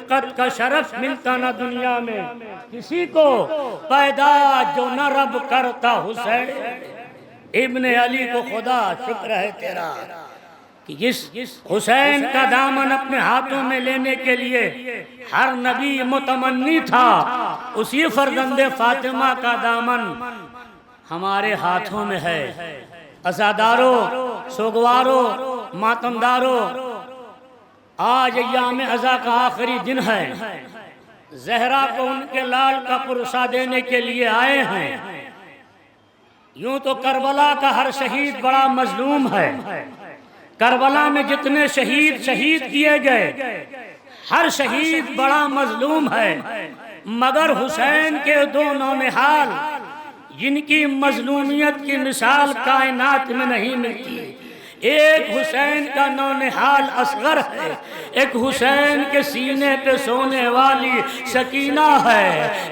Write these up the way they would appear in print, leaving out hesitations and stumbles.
خلقت کا شرف ملتا نہ دنیا میں کسی کو پیدا جو نہ رب کرتا حسین ابن علی کو خدا شکر ہے تیرا کہ جس حسین کا دامن اپنے ہاتھوں میں لینے کے لیے ہر نبی متمنی تھا، اسی فرزند فاطمہ کا دامن ہمارے ہاتھوں میں ہے۔ عزاداروں، سوگواروں، ماتمداروں، آج ایام عزا کا آخری دن ہے۔ زہرا کو ان کے لال کا پرسہ دینے کے لیے آئے ہیں۔ یوں تو کربلا کا ہر شہید بڑا مظلوم ہے۔ کربلا میں جتنے شہید کیے گئے ہر شہید بڑا مظلوم ہے، مگر حسین کے دو نونہال جن کی مظلومیت کی مثال کائنات میں نہیں ملتی۔ ایک حسین کا نونہال اصغر ہے، ایک حسین کے سینے پہ سونے والی سکینہ ہے۔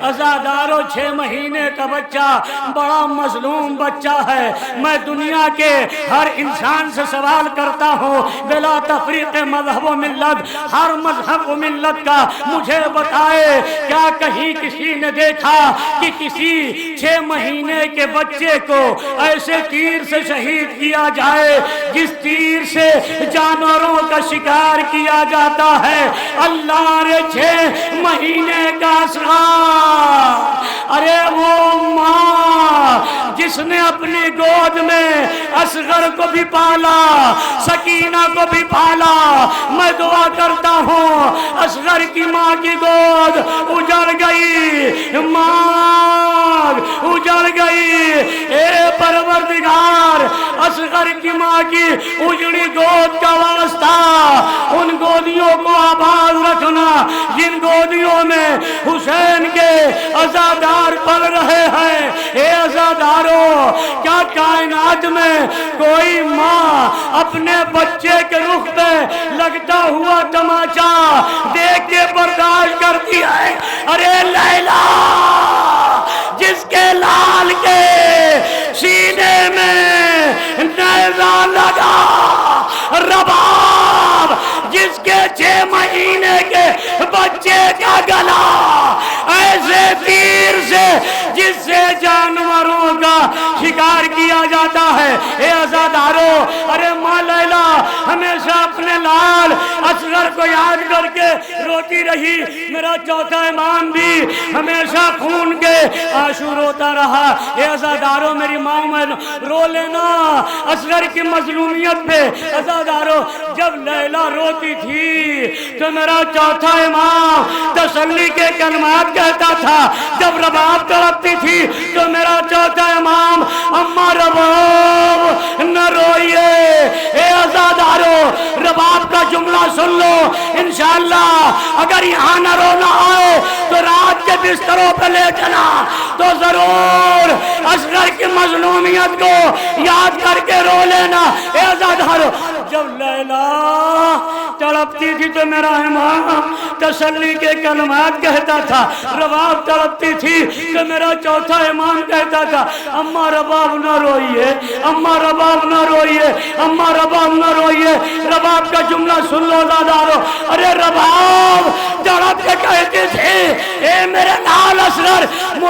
عزاداروں، 6 مہینے کا بچہ بڑا مظلوم بچہ ہے۔ میں دنیا کے ہر انسان سے سوال کرتا ہوں بلا تفریق مذہب و ملت، ہر مذہب و ملت کا مجھے بتائے کیا کہیں کسی نے دیکھا کہ کسی 6 مہینے کے بچے کو ایسے تیر سے شہید کیا جائے جس تیر سے جانوروں کا شکار کیا جاتا ہے؟ اللہ نے 6 مہینے کا اصغر، ارے وہ ماں جس نے اپنی گود میں اصغر کو بھی پالا، سکینہ کو بھی پالا، میں دعا کرتا ہوں اصغر کی ماں کی گود اجڑ گئی، ماں اجڑ گئی۔ اے پروردگار، اصغر کی ماں کی اجڑی گود کا واسطہ ان گودیوں کو آباد رکھنا جن گودیوں میں حسین کے عزادار پل رہے ہیں۔ اے عزاداروں، کیا کائنات میں کوئی ماں اپنے بچے کے رخ پہ لگتا ہوا تماچا دیکھ کے برداشت کرتی ہے؟ ارے لیلا جس کے لال کے سینے میں نیزہ لگا، رباب جس کے 6 مہینے کے بچے کا گلا ایسے تیر سے جس سے جانوروں کا شکار کیا جاتا ہے۔ اے عزاداروں، ارے ماں لیلا ہمیشہ اپنے لال اصغر کو یاد کر کے روتی رہی۔ میرا چوتھا امام بھی ہمیشہ خون کے آنسو روتا رہا۔ اے عزاداروں، میری ماں میں رو لینا اصغر کی مظلومیت پہ۔ عزاداروں، جب لیلا روتی تھی تو میرا چوتھا امام تسلی کے کلمات کہتا تھا، جب رباب تڑپتی تھی تو میرا چوتھا امام اماں رباب نہ روئیے۔ اے عزاداروں، رباب کا جملہ سن لو، انشاءاللہ اگر یہاں نہ رونا آئے تو رات کے بستروں پہ لے چلا تو ضرور اصغر کی مظلومیت کو یاد کر کے رو لینا۔ اے عزاداروں، جب لیلا تڑپتی تھی تو میرا امام تسلی کے کلمات کہتا تھا، رباب تڑپتی تھی تو میرا چوتھا امام کہتا تھا، اماں رباب نہ روئیے، اماں رباب نہ روئیے، اماں رباب نہ روئیے۔ رباب کا جملہ سن لو عزاداروں، ارے رباب تڑپ کے کہتے تھے، اے میرے لال اصغر،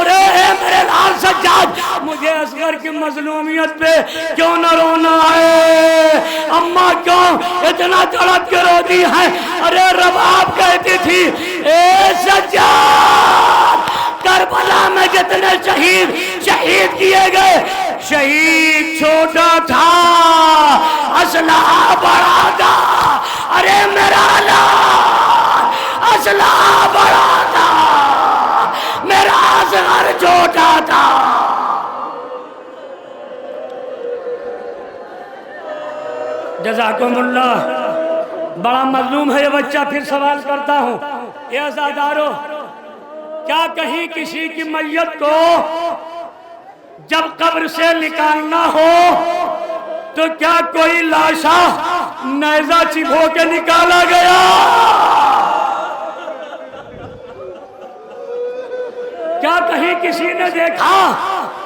اے میرے لال سجاد، مجھے اصغر کی مظلومیت پہ کیوں نہ رونا ہے؟ اماں کیوں اتنا تڑپ کے روتی ہے؟ ارے رباب کہتی تھی، اے سجاد، کربلا میں جتنے شہید کیے گئے، شہید چھوٹا تھا، اسلحہ بڑا تھا۔ ارے میرا لال اسلحہ بڑا تھا، میرا اصغر چھوٹا تھا۔ جزاکم اللہ۔ بڑا مظلوم ہے یہ بچہ، پھر سوال کرتا ہوں، اے عزاداروں، کیا کہیں کسی کی میت کو جب قبر سے نکالنا ہو تو کیا کوئی لاشا نیزہ چبھو کے نکالا گیا؟ کیا کہیں کسی نے دیکھا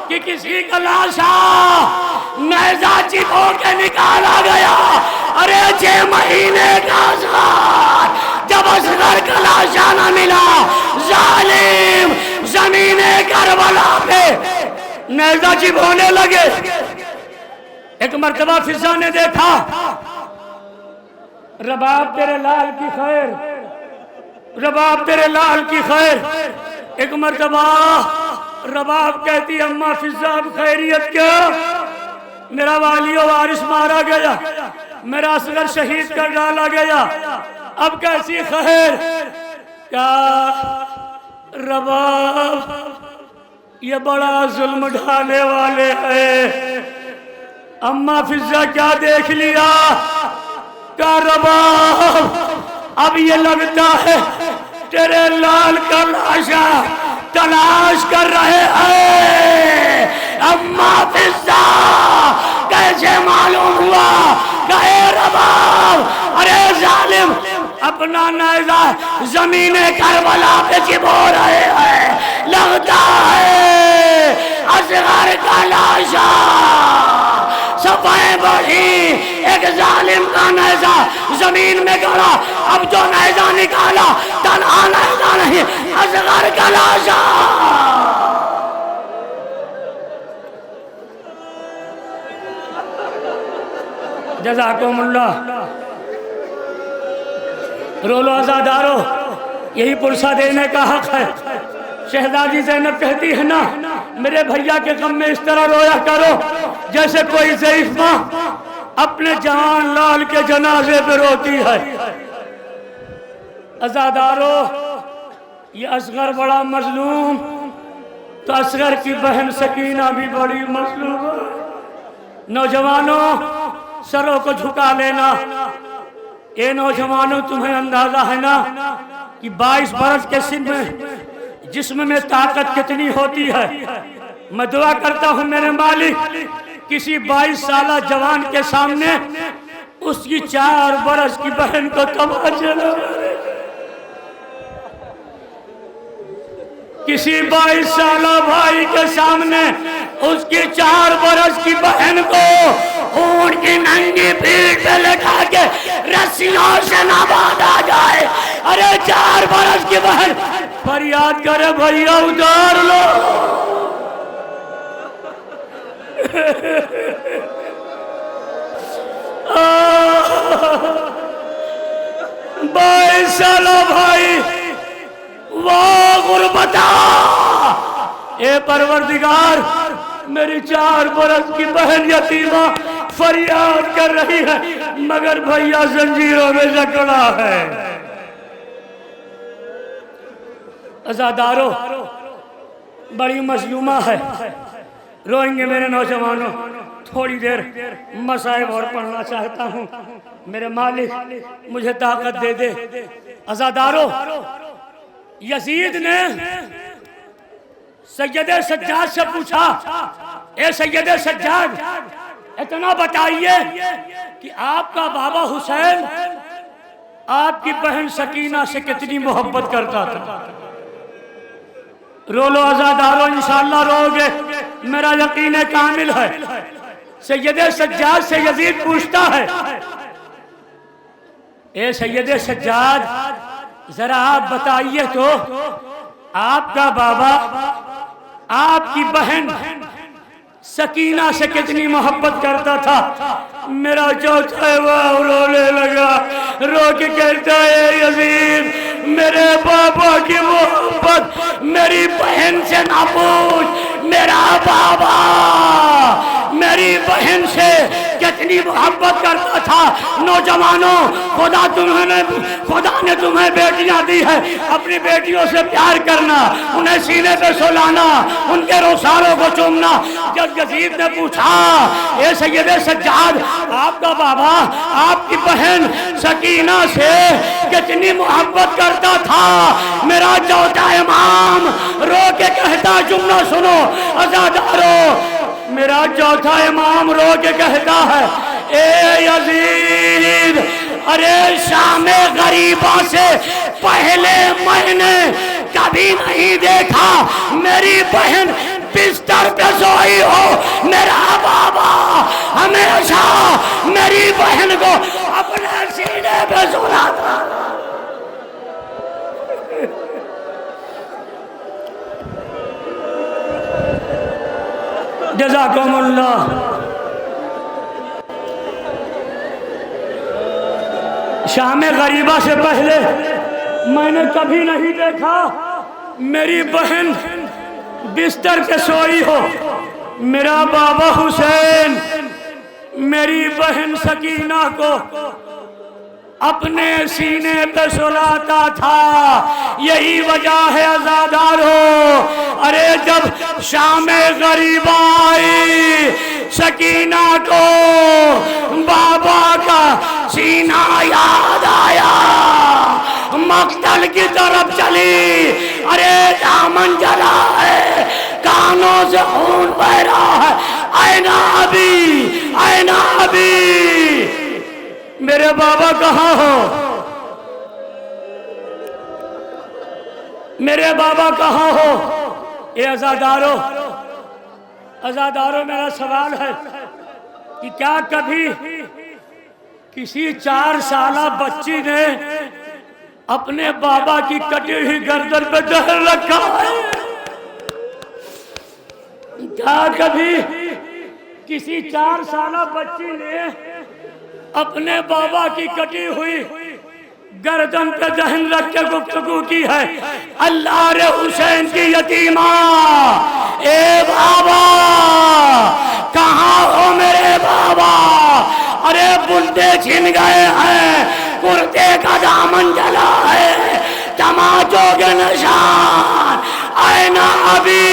کہ کسی کا لاشا نیزہ چبھو کے نکالا گیا؟ ارے 6 مہینے کا اصغر جب اصغر کا لاشا نہ ملا ظالم زمین کربلا پہ نیزہ چبھونے لگے۔ ایک مرتبہ فضا نے دیکھا رباب تیرے لال کی خیر، رباب تیرے لال کی خیر۔ ایک مرتبہ رباب کہتی اماں فضا اب خیریت کیا؟ میرا والی و وارث مارا گیا، میرا اصغر شہید کر ڈالا گیا، اب کیسی خیر؟ کیا رباب یہ بڑا ظلم ڈھانے والے ہیں۔ اماں فضا کیا دیکھ لیا؟ کیا رباب اب یہ لگتا ہے تیرے لال کا لاشا تلاش کر رہے ہیں۔ اماں فضا کیسے معلوم ہوا کہ اے رباب ارے ظالم اپنا نیزہ زمین کربلا پہ چبھو رہے ہیں، لگتا ہے اصغر کا لاشا۔ صفائیں بڑھی، ایک ظالم کا نیزہ زمین میں گڑا، اب جو نیزہ نکالا تنہا نیزہ نہیں، اصغر کا لاشا۔ جزاکم اللہ۔ رولو عزادارو، یہی پرسہ دینے کا حق ہے۔ شہزادی زینب کہتی ہے نا میرے بھیا کے غم میں اس طرح رویا کرو جیسے کوئی ضعیف ماں اپنے جوان لال کے جنازے پہ روتی ہے۔ عزادارو، یہ اصغر بڑا مظلوم، تو اصغر کی بہن سکینہ بھی بڑی مظلوم ہے۔ نوجوانوں سروں کو جھکا لینا۔ اے نوجوانوں تمہیں اندازہ ہے نا کہ 22 برس کے سن میں جسم میں طاقت کتنی ہوتی ہے۔ میں دعا کرتا ہوں میرے مالک کسی 22 سالہ جوان کے سامنے اس کی 4 برس کی بہن کو تماشا نہ کرے۔ کسی 22 سالہ بھائی کے سامنے اس کی 4 برس کی بہن کو اونٹ کی ننگی پیٹھ پہ لٹا کے رسیوں سے نہ باندھا جائے۔ ارے 4 برس کی بہن فریاد کرے بھیا اتار لو۔ 22 سالہ بھائی، واہ غربتا، اے پروردگار میری 4 برس کی بہن یتیمہ فریاد کر رہی ہے مگر بھیا زنجیروں میں جکڑا ہے۔ عزادارو بڑی مظلومہ ہے، روئیں گے میرے نوجوانوں۔ تھوڑی دیر مصائب اور پڑھنا چاہتا ہوں، میرے مالک مجھے طاقت دے دے۔ عزادارو، یزید نے سید سجاد سے پوچھا اے سید سجاد اتنا بتائیے کہ آپ کا بابا حسین آپ کی بہن سکینہ سے کتنی محبت کرتا تھا۔ رو لو عزادارو، انشاءاللہ رو گے، میرا یقین کامل ہے۔ سید سجاد سے یزید پوچھتا ہے اے سید سجاد ذرا آپ بتائیے تو آپ کا بابا آپ کی بہن سکینہ سے کتنی محبت کرتا تھا۔ میرا چوتھا وہ رونے لگا، رو کے کہتا ہے یزید میرے بابا کی محبت میری بہن سے نہ پوچھ، میرا بابا میری بہن سے کتنی محبت کرتا تھا۔ نوجوانوں، خدا نے تمہیں بیٹیاں دی ہے، اپنی بیٹیوں سے پیار کرنا، انہیں سینے پہ سلانا، ان کے رخساروں کو چومنا۔ جب یزید نے پوچھا اے سید سجاد آپ کا بابا آپ کی بہن سکینہ سے کتنی محبت کرتا تھا، میرا چوتھا امام رو کے کہتا، جملہ سنو عزادارو، میرا چوتھا امام رو کے کہتا ہے اے یزید ارے شام غریبوں سے پہلے میں نے کبھی نہیں دیکھا میری بہن بستر پہ سوئی ہو۔ میرا بابا ہمیشہ میری بہن کو اپنے سینے پہ سلاتا تھا۔ جزاکم اللہ۔ شام غریبہ سے پہلے میں نے کبھی نہیں دیکھا میری بہن بستر پہ سوئی ہو۔ میرا بابا حسین میری بہن سکینہ کو اپنے سینے پہ سلاتا تھا۔ یہی وجہ ہے عزادارو، ارے جب شام غریبہ آئی سکینہ کو بابا کا سینہ یاد آیا، مقتل کی طرف چلی۔ ارے دامن جلا ہے، کانوں سے خون بہ رہا ہے، اے ابی اے ابی، میرے بابا کہاں ہو؟ میرے بابا کہاں ہو؟ اے عزادارو، عزادارو میرا سوال ہے کہ کیا کبھی کسی 4 سالہ بچی نے اپنے بابا کی کٹی ہوئی گردن پہ دہن رکھا ہے؟ کیا کبھی کسی 4 سالہ بچی نے اپنے بابا کی کٹی ہوئی گردن پہ دہن رکھ کے گفتگو کی ہے؟ اللہ رے حسین کی یتیمہ، اے بابا کہاں ہو میرے بابا؟ ارے بلدے چھن گئے ہیں، کرتے کا دامن جلا ہے، تماچوں کے نشان، اے ابی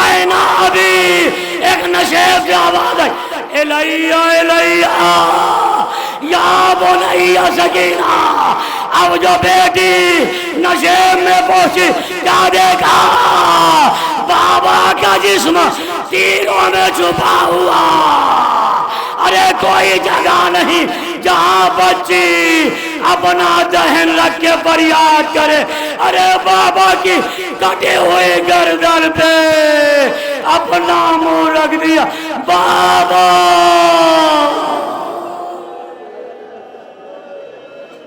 اے ابی۔ ایک نشیب کی آواز ہے، الیہ الیہ یا بنیہ سکینہ۔ اب جو بیٹی نشیب میں پہنچی، کیا دیکھا؟ بابا کا جسم تیروں میں چھپا ہوا۔ ارے کوئی جگہ نہیں جہاں بچی اپنا دہن رکھ کے فریاد کرے۔ ارے بابا کی کٹے ہوئے گردن پہ اپنا منہ رکھ دیا، بابا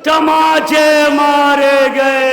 تماچے مارے گئے۔